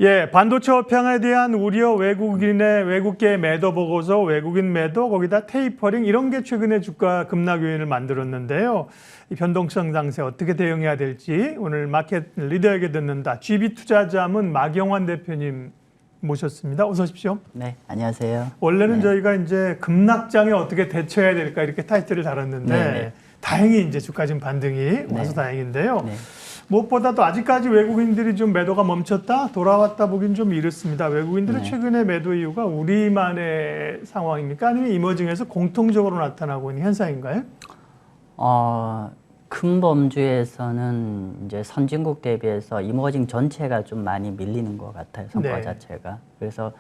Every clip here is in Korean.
예, 반도체 업황에 대한 우려, 외국계 매도 보고서, 외국인 매도, 거기다 테이퍼링 이런 게 최근에 주가 급락 요인을 만들었는데요. 이 변동성 장세 어떻게 대응해야 될지 오늘 마켓 리더에게 듣는다. GB투자자문 마경환 대표님 모셨습니다. 어서 오십시오. 네, 안녕하세요. 원래는 네. 저희가 이제 급락장에 어떻게 대처해야 될까 이렇게 타이틀을 달았는데 네. 다행히 이제 주가 좀 반등이 와서 다행인데요. 네. 무엇보다도 아직까지 외국인들이 좀 매도가 멈췄다, 돌아왔다 보긴 좀 이렇습니다. 외국인들의 최근의 매도 이유가 우리만의 상황입니까? 아니면 이머징에서 공통적으로 나타나고 있는 현상인가요? 큰 범주에서는 이제 선진국 대비해서 이머징 전체가 좀 많이 밀리는 것 같아요, 성과 네. 자체가. 그래서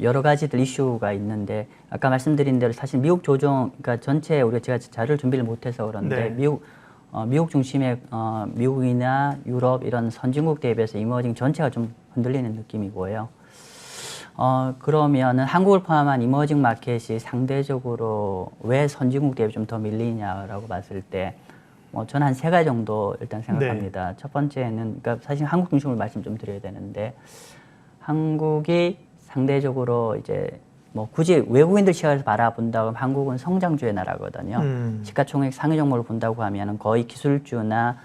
여러 가지들 이슈가 있는데 아까 말씀드린 대로 사실 미국 조정, 그러니까 전체 우리가 제가 자료를 준비를 못해서 그런데 네. 미국 중심의 미국이나 유럽 이런 선진국 대비해서 이머징 전체가 좀 흔들리는 느낌이고요. 그러면은 한국을 포함한 이머징 마켓이 상대적으로 왜 선진국 대비 좀 더 밀리냐라고 봤을 때, 저는 한 3가지 정도 일단 생각합니다. 첫 번째는, 그러니까 사실 한국 중심으로 말씀 좀 드려야 되는데, 한국이 상대적으로 이제 굳이 외국인들 시각에서 바라본다고 하면 한국은 성장주의 나라거든요. 시가총액 상위 종목을 본다고 하면 거의 기술주나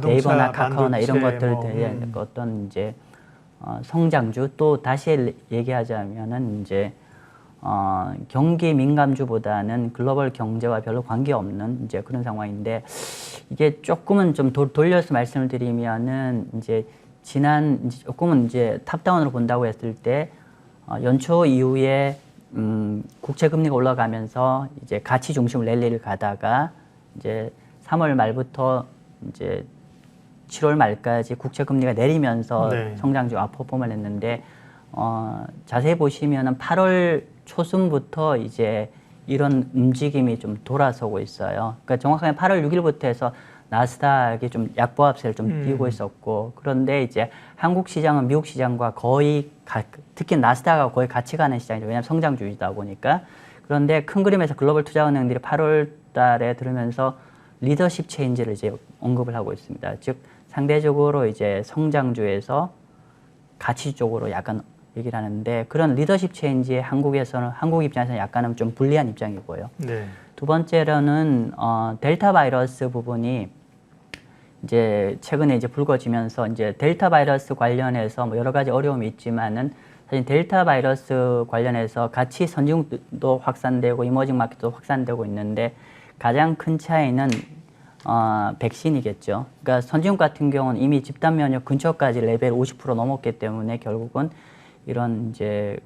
네이버나 카카오나 이런 것들 대해 어떤 이제 성장주, 또 다시 얘기하자면은 이제 경기 민감주보다는 글로벌 경제와 별로 관계없는 이제 그런 상황인데, 이게 조금은 좀 돌려서 말씀을 드리면은 이제 조금은 이제 탑다운으로 본다고 했을 때 연초 이후에 국채 금리가 올라가면서 이제 가치 중심 랠리를 가다가 이제 3월 말부터 이제 7월 말까지 국채 금리가 내리면서 성장주 아웃퍼폼을 했는데, 자세히 보시면은 8월 초순부터 이제 이런 움직임이 좀 돌아서고 있어요. 그러니까 정확하게 8월 6일부터 해서 나스닥이 좀 약보합세를 좀 띄고 있었고, 그런데 이제 한국 시장은 미국 시장과 거의 특히 나스닥하고 거의 같이 가는 시장이죠. 왜냐하면 성장주이다 보니까. 그런데 큰 그림에서 글로벌 투자은행들이 8월 달에 들으면서 리더십 체인지를 이제 언급을 하고 있습니다. 즉 상대적으로 이제 성장주에서 가치 쪽으로 약간 얘기를 하는데, 그런 리더십 체인지에 한국 입장에서는 약간은 좀 불리한 입장이고요. 네. 두 번째로는 델타 바이러스 부분이 이제 최근에 이제 불거지면서 이제 델타 바이러스 관련해서 여러 가지 어려움이 있지만은 사실 델타 바이러스 관련해서 같이 선진국도 확산되고 이머징 마켓도 확산되고 있는데, 가장 큰 차이는 백신이겠죠. 그러니까 선진국 같은 경우는 이미 집단 면역 근처까지 레벨 50% 넘었기 때문에 결국은 이런 이제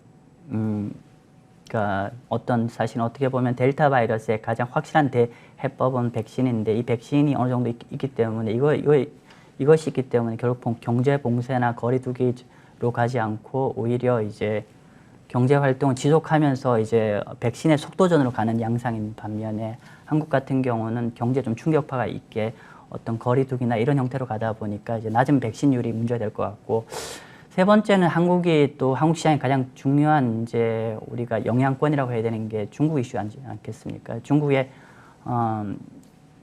그러니까 사실 어떻게 보면 델타 바이러스의 가장 확실한 대해법은 백신인데, 이 백신이 어느 정도 있기 때문에 이것이 있기 때문에 결국 경제 봉쇄나 거리두기로 가지 않고 오히려 이제 경제 활동을 지속하면서 이제 백신의 속도전으로 가는 양상인 반면에, 한국 같은 경우는 경제 좀 충격파가 있게 어떤 거리두기나 이런 형태로 가다 보니까 이제 낮은 백신율이 문제가 될 것 같고, 세 번째는 한국 시장의 가장 중요한 이제 우리가 영향권이라고 해야 되는 게 중국 이슈 않겠습니까? 중국의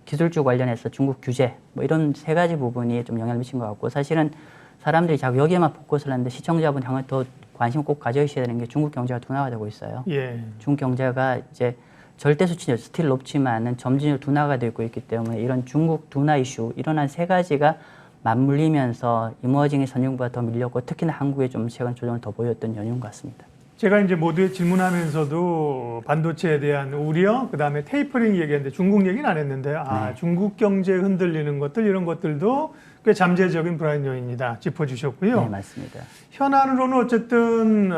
기술주 관련해서 중국 규제 이런 3가지 부분이 좀 영향을 미친 것 같고, 사실은 사람들이 자꾸 여기에만 포커스를 하는데 시청자분 향후 더 관심을 꼭 가져주셔야 되는 게 중국 경제가 둔화가 되고 있어요. 중국 경제가 이제 절대 수치는 스틸 높지만은 점진적으로 둔화가 되고 있기 때문에 이런 중국 둔화 이슈, 이런 3가지가 맞물리면서 이머징의 선진국보다 더 밀렸고, 특히나 한국에 좀 최근 조정을 더 보였던 연유인 것 같습니다. 제가 이제 모두에 질문하면서도 반도체에 대한 우려, 그 다음에 테이퍼링 얘기했는데 중국 얘기는 안 했는데, 중국 경제에 흔들리는 것들, 이런 것들도 꽤 잠재적인 불안 요인이다 짚어주셨고요. 네, 맞습니다. 현안으로는 어쨌든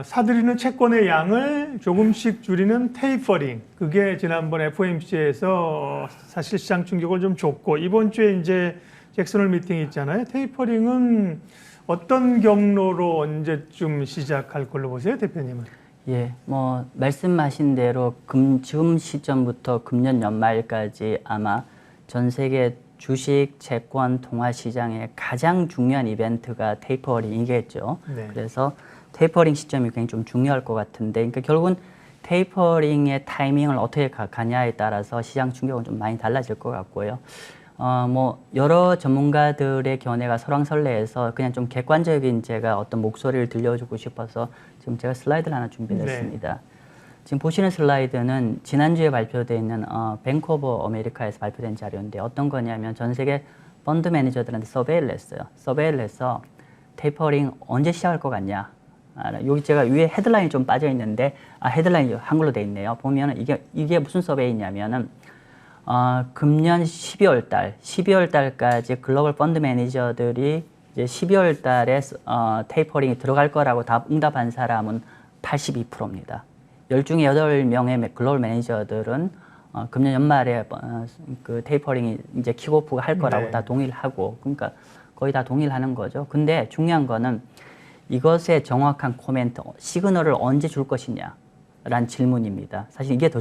사들이는 채권의 양을 조금씩 줄이는 테이퍼링, 그게 지난번 FOMC에서 사실 시장 충격을 좀 줬고, 이번 주에 이제 잭슨홀 미팅이 있잖아요. 테이퍼링은 어떤 경로로 언제쯤 시작할 걸로 보세요, 대표님은? 예, 말씀하신 대로 지금 시점부터 금년 연말까지 아마 전 세계 주식, 채권, 통화 시장의 가장 중요한 이벤트가 테이퍼링이겠죠. 네. 그래서 테이퍼링 시점이 굉장히 좀 중요할 것 같은데, 그러니까 결국은 테이퍼링의 타이밍을 어떻게 가냐에 따라서 시장 충격은 좀 많이 달라질 것 같고요. 뭐 여러 전문가들의 견해가 설왕설래해서 그냥 좀 객관적인 제가 어떤 목소리를 들려주고 싶어서 지금 제가 슬라이드를 하나 준비했습니다. 지금 보시는 슬라이드는 지난주에 발표되어 있는 뱅크 오브 아메리카에서 발표된 자료인데 어떤 거냐면 전 세계 펀드 매니저들한테 서베이를 했어요. 서베이를 해서 테이퍼링 언제 시작할 것 같냐. 여기 제가 위에 헤드라인이 좀 빠져 있는데 헤드라인이 한글로 돼 있네요. 보면은 이게 무슨 서베이냐면은 금년 12월 달까지 글로벌 펀드 매니저들이 이제 12월 달에 테이퍼링이 들어갈 거라고 응답한 사람은 82%입니다. 10중에 8명의 글로벌 매니저들은 금년 연말에 그 테이퍼링이 이제 킥오프가 할 거라고 다 동의를 하고, 그러니까 거의 다 동의를 하는 거죠. 근데 중요한 거는 이것의 정확한 코멘트, 시그널을 언제 줄 것이냐라는 질문입니다. 사실 이게 더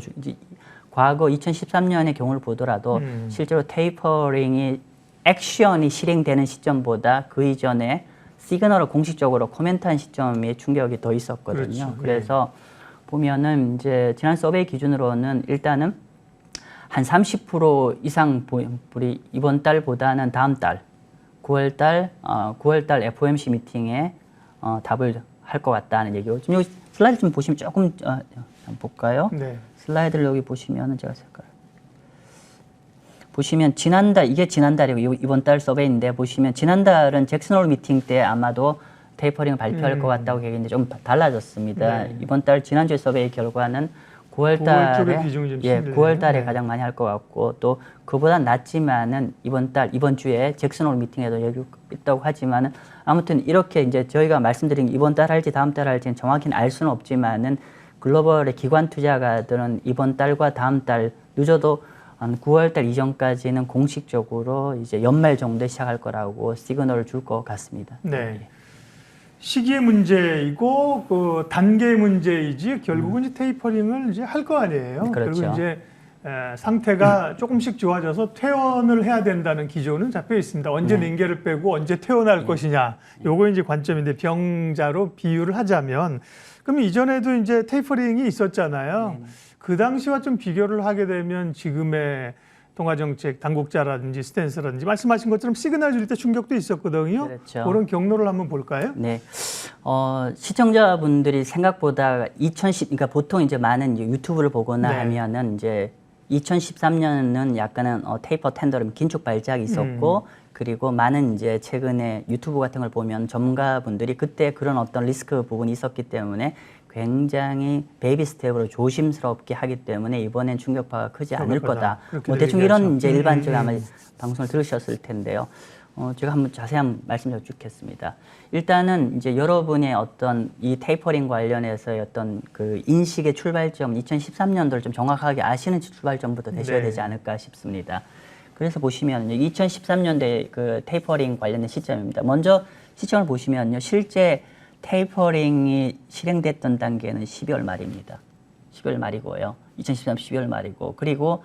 과거 2013년의 경우를 보더라도 실제로 테이퍼링이 액션이 실행되는 시점보다 그 이전에 시그널을 공식적으로 코멘트한 시점에 충격이 더 있었거든요. 그렇죠. 그래서 보면은 이제 지난 서베이 기준으로는 일단은 한 30% 이상 우리 이번 달보다는 다음 달 9월 달 FOMC 미팅에 답을 할 것 같다는 얘기고, 지금 여기 슬라이드 좀 보시면 조금 한번 볼까요? 네. 슬라이드를 여기 보시면은 제가 색깔 보시면 지난달, 이게 지난달이고 이번 달 서베이인데, 보시면 지난달은 잭슨 홀 미팅 때 아마도 테이퍼링을 발표할 것 같다고 얘기했는데 좀 달라졌습니다. 네. 이번 달 지난주에 서베이 결과는 9월 9월 달에 쪽에 비중이 좀 9월 달에 네. 가장 많이 할 것 같고, 또 그보다 낮지만은 이번 주에 잭슨 홀 미팅에도 여기 있다고 하지만은 아무튼 이렇게 이제 저희가 말씀드린 이번 달 할지 다음 달 할지는 정확히는 알 수는 없지만은 글로벌의 기관 투자가들은 이번 달과 다음 달 늦어도 한 9월 달 이전까지는 공식적으로 이제 연말 정도에 시작할 거라고 시그널을 줄 것 같습니다. 네. 시기의 문제이고 그 단계의 문제이지 결국은 이제 테이퍼링을 이제 할 거 아니에요. 그렇죠. 그리고 이제 상태가 조금씩 좋아져서 퇴원을 해야 된다는 기조는 잡혀 있습니다. 언제 링겔을 빼고 언제 퇴원할 것이냐. 요거 이제 관점인데, 병자로 비유를 하자면 그럼 이전에도 이제 테이퍼링이 있었잖아요. 그 당시와 좀 비교를 하게 되면 지금의 통화정책 당국자라든지 스탠스라든지 말씀하신 것처럼 시그널 줄 때 충격도 있었거든요. 그렇죠. 그런 경로를 한번 볼까요? 네. 시청자분들이 생각보다 그러니까 보통 이제 많은 유튜브를 보거나 네. 하면은 이제 2013년은 약간은 테이퍼 텐더름 긴축 발작이 있었고, 그리고 많은 이제 최근에 유튜브 같은 걸 보면 전문가분들이 그때 그런 어떤 리스크 부분이 있었기 때문에 굉장히 베이비 스텝으로 조심스럽게 하기 때문에 이번엔 충격파가 크지 않을 거다. 뭐 대충 이런 이제 일반적인 아마 방송을 들으셨을 텐데요. 제가 한번 자세한 말씀 여쭙겠습니다. 일단은 이제 여러분의 어떤 이 테이퍼링 관련해서의 어떤 그 인식의 출발점, 2013년도를 좀 정확하게 아시는 출발점부터 되셔야 되지 않을까 싶습니다. 그래서 보시면 2013년도에 그 테이퍼링 관련된 시점입니다. 먼저 시점을 보시면요, 실제 테이퍼링이 실행됐던 단계는 12월 말입니다. 12월 말이고요. 2013년 12월 말이고, 그리고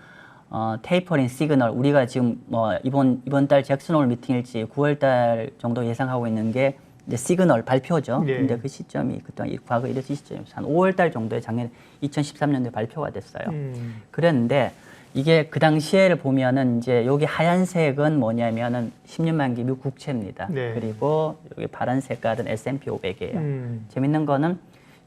테이퍼링 시그널, 우리가 지금 이번 달 잭슨 홀 미팅일지 9월 달 정도 예상하고 있는 게 이제 시그널 발표죠. 네. 근데 그 시점이 그동안 과거 이랬던 시점이었어요. 한 5월 달 정도에 작년 2013년도에 발표가 됐어요. 그랬는데 이게 그 당시에를 보면은 이제 여기 하얀색은 뭐냐면은 10년 만기 미국 국채입니다. 네. 그리고 여기 파란 색깔은 S&P 500이에요. 재밌는 거는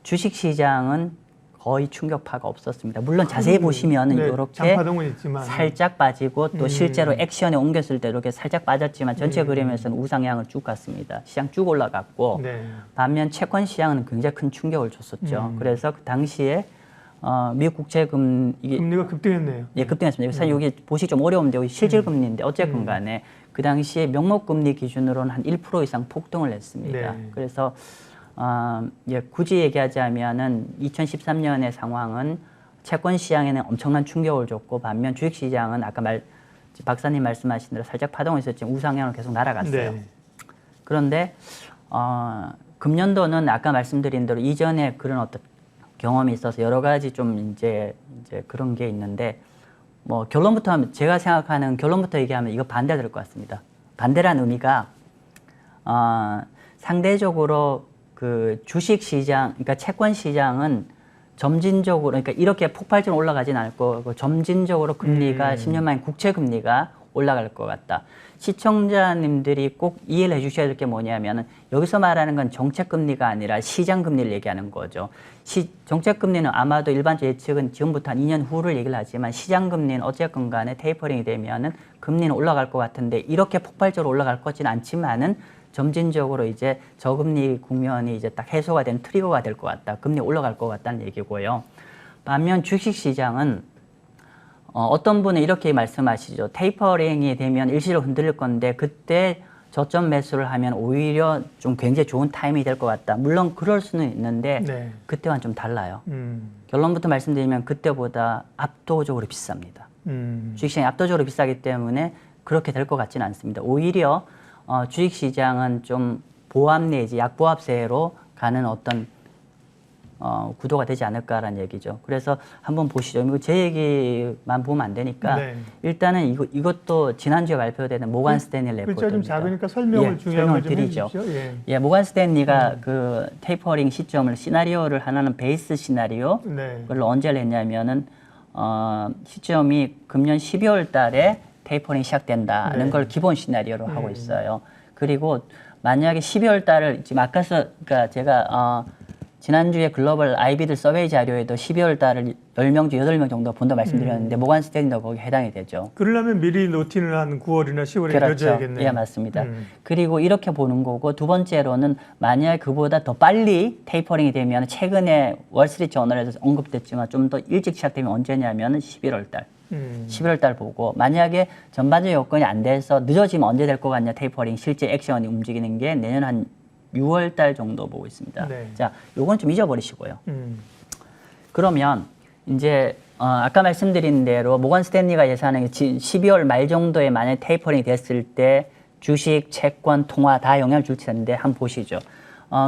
주식 시장은 거의 충격파가 없었습니다. 물론 자세히 보시면은 네, 이렇게 장파동은 있지만 살짝 빠지고 또 실제로 액션에 옮겼을 때 이렇게 살짝 빠졌지만 전체 그림에서는 우상향을 쭉 갔습니다. 시장 쭉 올라갔고, 네. 반면 채권 시장은 굉장히 큰 충격을 줬었죠. 그래서 그 당시에 미국 국채금 이게 금리가 급등했네요. 예, 급등했습니다. 사실 여기 보시 좀 어려운데 여기 실질 금리인데 어쨌건 간에 그 당시에 명목 금리 기준으로는 한 1% 이상 폭등을 했습니다. 네. 그래서 굳이 얘기하자면은 2013년의 상황은 채권 시장에는 엄청난 충격을 줬고, 반면 주식 시장은 아까 박사님 말씀하신 대로 살짝 파동이 있었지만 우상향으로 계속 날아갔어요. 네. 그런데 금년도는 아까 말씀드린 대로 이전에 그런 어떤 경험이 있어서 여러 가지 좀 이제 그런 게 있는데, 뭐 결론부터 하면, 제가 생각하는 결론부터 얘기하면 이거 반대가 될 것 같습니다. 반대라는 의미가 상대적으로 그 주식 시장, 그러니까 채권 시장은 점진적으로, 그러니까 이렇게 폭발적으로 올라가진 않을 거고 점진적으로 금리가 10년 만에 국채 금리가 올라갈 것 같다. 시청자님들이 꼭 이해를 해주셔야 될 게 뭐냐면은 여기서 말하는 건 정책금리가 아니라 시장금리를 얘기하는 거죠. 정책금리는 아마도 일반적 예측은 지금부터 한 2년 후를 얘기를 하지만 시장금리는 어쨌건 간에 테이퍼링이 되면은 금리는 올라갈 것 같은데 이렇게 폭발적으로 올라갈 것은 않지만은 점진적으로 이제 저금리 국면이 이제 딱 해소가 된 트리거가 될 것 같다. 금리 올라갈 것 같다는 얘기고요. 반면 주식시장은 어떤 분은 이렇게 말씀하시죠. 테이퍼링이 되면 일시적으로 흔들릴 건데 그때 저점 매수를 하면 오히려 좀 굉장히 좋은 타이밍이 될 것 같다. 물론 그럴 수는 있는데 네. 그때와는 좀 달라요. 결론부터 말씀드리면 그때보다 압도적으로 비쌉니다. 주식시장이 압도적으로 비싸기 때문에 그렇게 될 것 같지는 않습니다. 오히려 주식시장은 좀 보합 내지 약보합세로 가는 어떤 구도가 되지 않을까라는 얘기죠. 그래서 한번 보시죠. 이거 제 얘기만 보면 안 되니까 네. 일단은 이것도 지난주에 발표되는 모간 스탠리 레포트입니다. 글자 좀 작으니까 설명을 중요한 설명을 걸 좀 드리죠. 해주십시오. 예, 모간 스탠리가 그 테이퍼링 시점을 시나리오를 하나는 베이스 시나리오 네. 그걸 언제 냈냐면은 시점이 금년 12월 달에 테이퍼링이 시작된다는 네. 걸 기본 시나리오로 하고 있어요. 그리고 만약에 12월 달을 지금 아까서 그러니까 제가 지난주에 글로벌 아이비들 서베이 자료에도 12월 달을 10명 중 8명 정도 본다 말씀드렸는데 모간 스탠리도 거기에 해당이 되죠. 그러려면 미리 노팅을 한 9월이나 10월에 그렇죠. 이뤄져야겠네요. 예, 맞습니다. 그리고 이렇게 보는 거고 두 번째로는 만약 그보다 더 빨리 테이퍼링이 되면 최근에 월스트리트 저널에서 언급됐지만 좀 더 일찍 시작되면 언제냐면 11월 달. 11월 달 보고 만약에 전반적 여건이 안 돼서 늦어지면 언제 될 것 같냐 테이퍼링 실제 액션이 움직이는 게 내년 한 6월 달 정도 보고 있습니다. 네. 자, 요건 좀 잊어버리시고요. 그러면 이제 아까 말씀드린 대로 모건 스탠리가 예상하는 12월 말 정도에 만약 테이퍼링이 됐을 때 주식, 채권, 통화 다 영향을 줄 텐데 한번 보시죠.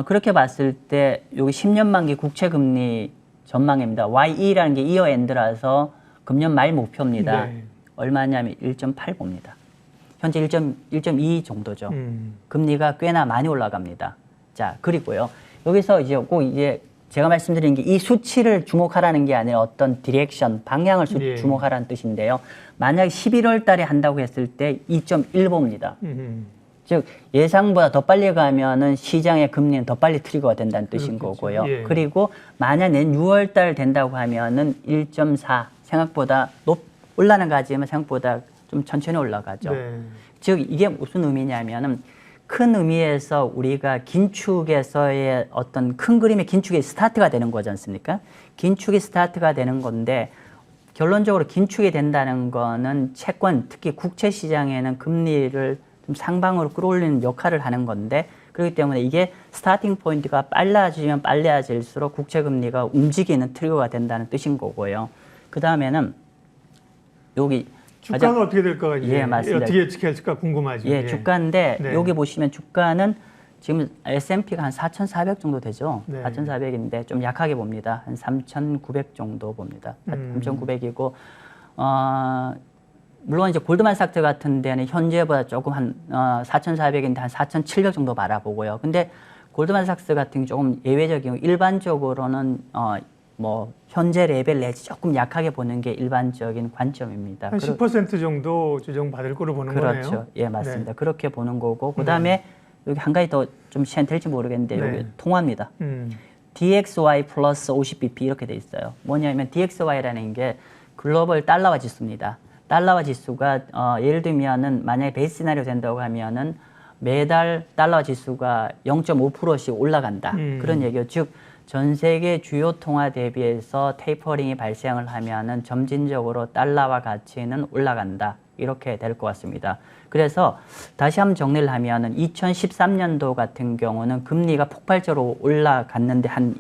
그렇게 봤을 때 여기 10년 만기 국채 금리 전망입니다. YE라는 게 이어 엔드라서 금년 말 목표입니다. 네. 얼마냐면 1.85입니다. 현재 1.2 정도죠. 금리가 꽤나 많이 올라갑니다. 자, 그리고요. 여기서 이제 꼭 이제 제가 말씀드린 게 이 수치를 주목하라는 게 아니라 어떤 디렉션, 방향을 예. 주목하라는 뜻인데요. 만약 11월 달에 한다고 했을 때 2.15입니다. 즉 예상보다 더 빨리 가면은 시장의 금리는 더 빨리 트리거가 된다는 뜻인 그렇겠죠. 거고요. 예. 그리고 만약 내년 6월 달 된다고 하면은 1.4 생각보다 올라는 가지만 생각보다 좀 천천히 올라가죠. 네. 즉 이게 무슨 의미냐면은 큰 의미에서 우리가 긴축에서의 어떤 큰 그림의 긴축의 스타트가 되는 거지 않습니까? 긴축이 스타트가 되는 건데 결론적으로 긴축이 된다는 거는 채권, 특히 국채 시장에는 금리를 좀 상방으로 끌어올리는 역할을 하는 건데 그렇기 때문에 이게 스타팅 포인트가 빨라지면 빨라질수록 국채 금리가 움직이는 트리거가 된다는 뜻인 거고요. 그 다음에는 여기 주가는 어떻게 될까? 예, 맞습니다. 어떻게 예측할까 궁금하죠. 예, 주가인데 네. 여기 보시면 주가는 지금 S&P가 한 4,400 정도 되죠. 네. 4,400인데 좀 약하게 봅니다. 한 3,900 정도 봅니다. 3,900이고 물론 이제 골드만삭스 같은 데는 현재보다 조금 한 4,400인데 한 4,700 정도 바라보고요. 근데 골드만삭스 같은 게 조금 예외적이고 일반적으로는 뭐 현재 레벨 내지 조금 약하게 보는 게 일반적인 관점입니다. 한 10% 정도 조정 받을 거로 보는 그렇죠. 거네요. 예, 맞습니다. 그렇게 보는 거고 그다음에 여기 한 가지 더 좀 시간 될지 모르겠는데 네. 여기 통화입니다. DXY 플러스 50bp 이렇게 돼 있어요. 뭐냐면 DXY라는 게 글로벌 달러화 지수입니다. 달러화 지수가 예를 들면은 만약에 베이스 시나리오 된다고 하면은 매달 달러화 지수가 0.5%씩 올라간다. 그런 얘기요. 즉 전 세계 주요 통화 대비해서 테이퍼링이 발생을 하면은 점진적으로 달러화 가치는 올라간다. 이렇게 될 것 같습니다. 그래서 다시 한번 정리를 하면은 2013년도 같은 경우는 금리가 폭발적으로 올라갔는데 한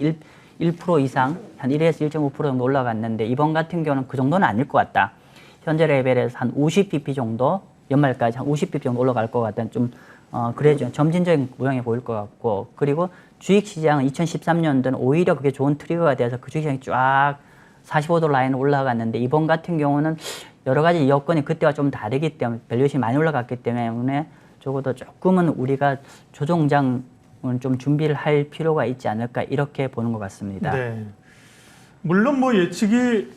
1% 이상, 한 1에서 1.5% 정도 올라갔는데 이번 같은 경우는 그 정도는 아닐 것 같다. 현재 레벨에서 한 50bp 정도, 연말까지 한 50bp 정도 올라갈 것 같다는 좀 그래죠. 점진적인 모양이 보일 것 같고 그리고 주식시장은 2013년도는 오히려 그게 좋은 트리거가 돼서 그 주식시장이 쫙 45도 라인으로 올라갔는데 이번 같은 경우는 여러 가지 여건이 그때와 좀 다르기 때문에 밸류에이션이 많이 올라갔기 때문에 적어도 조금은 우리가 조정장은 좀 준비를 할 필요가 있지 않을까 이렇게 보는 것 같습니다. 네. 물론 뭐 예측이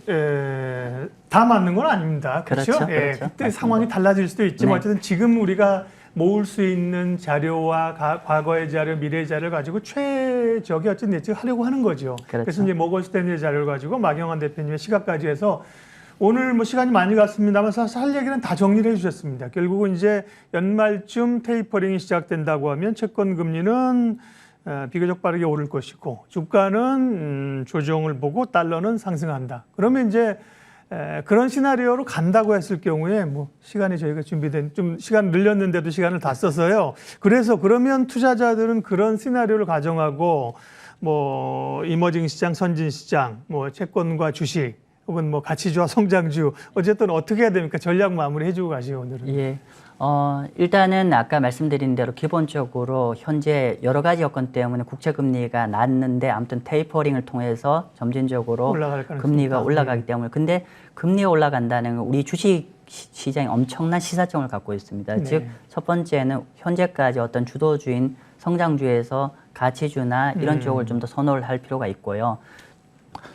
다 맞는 건 아닙니다. 그렇죠? 그렇죠, 예, 그렇죠. 그때 맞습니다. 상황이 달라질 수도 있지만 네. 어쨌든 지금 우리가 모을 수 있는 자료와 과거의 자료, 미래의 자료를 가지고 최적의 어쨌든 예측하려고 하는 거죠. 그렇죠. 그래서 이제 모건 스탠리의 자료를 가지고 마경환 대표님의 시각까지 해서 오늘 뭐 시간이 많이 갔습니다만 사실 할 얘기는 다 정리를 해주셨습니다. 결국은 이제 연말쯤 테이퍼링이 시작된다고 하면 채권 금리는 비교적 빠르게 오를 것이고 주가는 조정을 보고 달러는 상승한다. 그러면 이제 그런 시나리오로 간다고 했을 경우에 뭐 시간이 저희가 준비된 좀 시간 늘렸는데도 시간을 다 써서요. 그래서 그러면 투자자들은 그런 시나리오를 가정하고 뭐 이머징 시장, 선진 시장, 뭐 채권과 주식 혹은 뭐 가치주와 성장주 어쨌든 어떻게 해야 됩니까? 전략 마무리 해주고 가시죠 오늘은. 예. 일단은 아까 말씀드린 대로 기본적으로 현재 여러 가지 여건 때문에 국채 금리가 낮는데 아무튼 테이퍼링을 통해서 점진적으로 올라갈 가능성이 금리가 있다. 올라가기 때문에 근데 금리가 올라간다는 건 우리 주식 시장이 엄청난 시사점을 갖고 있습니다. 네. 즉 첫 번째는 현재까지 어떤 주도주인 성장주에서 가치주나 이런 쪽을 좀 더 선호를 할 필요가 있고요.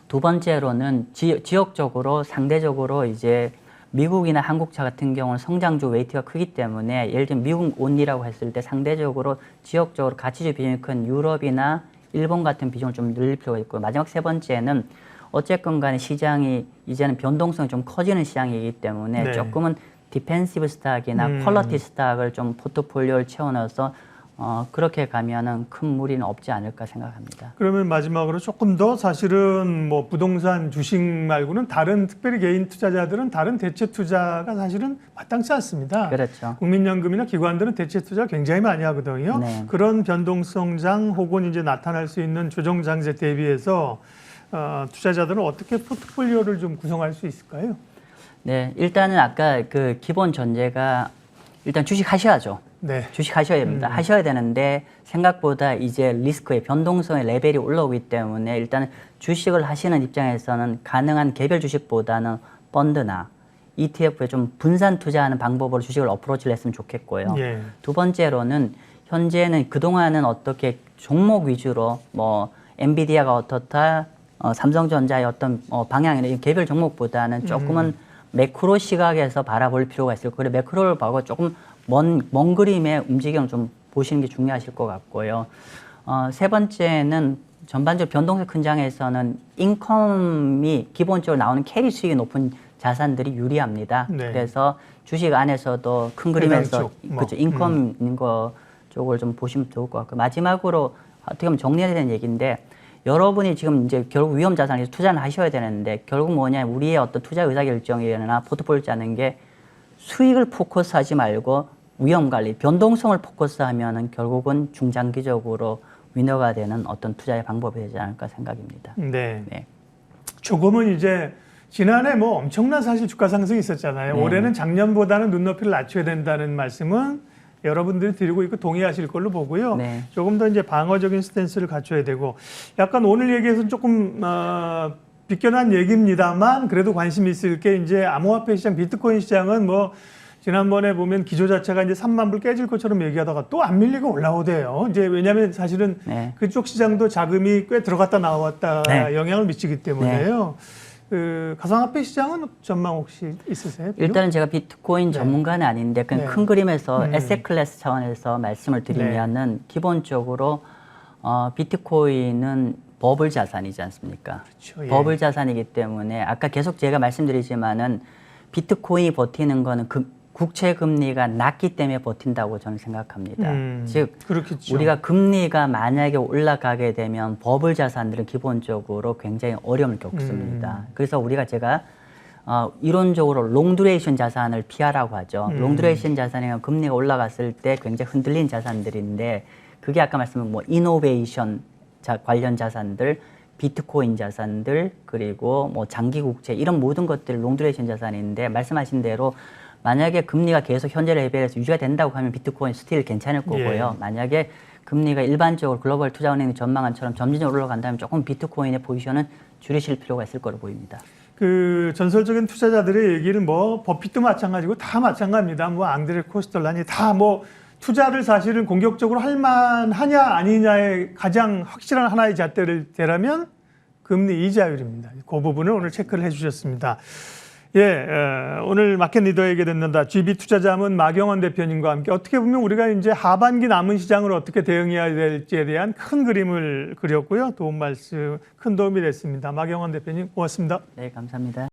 두 번째로는 지역적으로 상대적으로 이제 미국이나 한국차 같은 경우는 성장주 웨이트가 크기 때문에 예를 들면 미국 온리라고 했을 때 상대적으로 지역적으로 가치주 비중이 큰 유럽이나 일본 같은 비중을 좀 늘릴 필요가 있고요. 마지막 세 번째는 어쨌건 간에 시장이 이제는 변동성이 좀 커지는 시장이기 때문에 네. 조금은 디펜시브 스탁이나 퀄러티 스탁을 좀 포트폴리오를 채워넣어서 그렇게 가면은 큰 무리는 없지 않을까 생각합니다. 그러면 마지막으로 조금 더 사실은 뭐 부동산 주식 말고는 다른 특별히 개인 투자자들은 다른 대체 투자가 사실은 마땅치 않습니다. 그렇죠. 국민연금이나 기관들은 대체 투자 굉장히 많이 하거든요. 네. 그런 변동성장 혹은 이제 나타날 수 있는 조정 장세 대비해서 투자자들은 어떻게 포트폴리오를 좀 구성할 수 있을까요? 네, 일단은 아까 그 기본 전제가 일단 주식 하셔야죠. 네. 주식 하셔야 됩니다. 하셔야 되는데 생각보다 이제 리스크의 변동성의 레벨이 올라오기 때문에 일단 주식을 하시는 입장에서는 가능한 개별 주식보다는 펀드나 ETF에 좀 분산 투자하는 방법으로 주식을 어프로치를 했으면 좋겠고요. 예. 두 번째로는 현재는 그동안은 어떻게 종목 위주로 뭐 엔비디아가 어떻다, 삼성전자의 어떤 방향이나 이 개별 종목보다는 조금은 매크로 시각에서 바라볼 필요가 있을 거예요. 매크로를 보고 조금 먼 그림의 움직임을 좀 보시는 게 중요하실 것 같고요. 세 번째는 전반적으로 변동성 큰 장에서는 인컴이 기본적으로 나오는 캐리 수익이 높은 자산들이 유리합니다. 네. 그래서 주식 안에서도 큰 그림에서 쪽, 뭐. 그렇죠. 인컴 있는 거 쪽을 좀 보시면 좋을 것 같고 마지막으로 어떻게 보면 정리해야 되는 얘기인데 여러분이 지금 이제 결국 위험 자산에 투자를 하셔야 되는데 결국 뭐냐 우리의 어떤 투자 의사결정이나 포트폴리오 짜는 게 수익을 포커스하지 말고 위험 관리, 변동성을 포커스하면은 결국은 중장기적으로 위너가 되는 어떤 투자의 방법이 되지 않을까 생각입니다. 네. 네. 조금은 이제 지난해 뭐 엄청난 사실 주가 상승이 있었잖아요. 네. 올해는 작년보다는 눈높이를 낮춰야 된다는 말씀은 여러분들이 드리고 있고 동의하실 걸로 보고요. 네. 조금 더 이제 방어적인 스탠스를 갖춰야 되고 약간 오늘 얘기에서는 조금 비껴난 얘기입니다만 그래도 관심 있을 게 이제 암호화폐 시장, 비트코인 시장은 뭐 지난번에 보면 기조 자체가 이제 3만 불 깨질 것처럼 얘기하다가 또 안 밀리고 올라오대요. 이제 왜냐하면 사실은 네. 그쪽 시장도 자금이 꽤 들어갔다 나왔다 네. 영향을 미치기 때문에요. 그 가상화폐 시장은 전망 혹시 있으세요? 일단은 제가 비트코인 네. 전문가는 아닌데 그냥 네. 큰 그림에서 에셋 클래스 차원에서 말씀을 드리면은 기본적으로 비트코인은 버블 자산이지 않습니까? 그렇죠. 예. 버블 자산이기 때문에 아까 계속 제가 말씀드리지만은 비트코인이 버티는 거는 국채 금리가 낮기 때문에 버틴다고 저는 생각합니다. 즉 그렇겠죠. 우리가 금리가 만약에 올라가게 되면 버블 자산들은 기본적으로 굉장히 어려움을 겪습니다. 그래서 제가 이론적으로 롱두레이션 자산을 피하라고 하죠. 롱두레이션 자산이면 금리가 올라갔을 때 굉장히 흔들린 자산들인데 그게 아까 말씀한 뭐 이노베이션 관련 자산들, 비트코인 자산들 그리고 뭐 장기 국채 이런 모든 것들이 롱두레이션 자산인데 말씀하신 대로 만약에 금리가 계속 현재 레벨에서 유지가 된다고 하면 비트코인 스틸 괜찮을 거고요. 예. 만약에 금리가 일반적으로 글로벌 투자은행이 전망한처럼 점진적으로 올라간다면 조금 비트코인의 포지션은 줄이실 필요가 있을 거로 보입니다. 그 전설적인 투자자들의 얘기는 뭐 버핏도 마찬가지고 다 마찬가지입니다. 뭐 앙드레 코스텔란이 다 뭐 투자를 사실은 공격적으로 할 만하냐 아니냐의 가장 확실한 하나의 잣대를 대라면 금리 이자율입니다. 그 부분을 오늘 체크를 해주셨습니다. 예, 오늘 마켓 리더에게 듣는다. GB 투자자문 마경원 대표님과 함께 어떻게 보면 우리가 이제 하반기 남은 시장을 어떻게 대응해야 될지에 대한 큰 그림을 그렸고요. 도움 말씀 큰 도움이 됐습니다. 마경원 대표님 고맙습니다. 네, 감사합니다.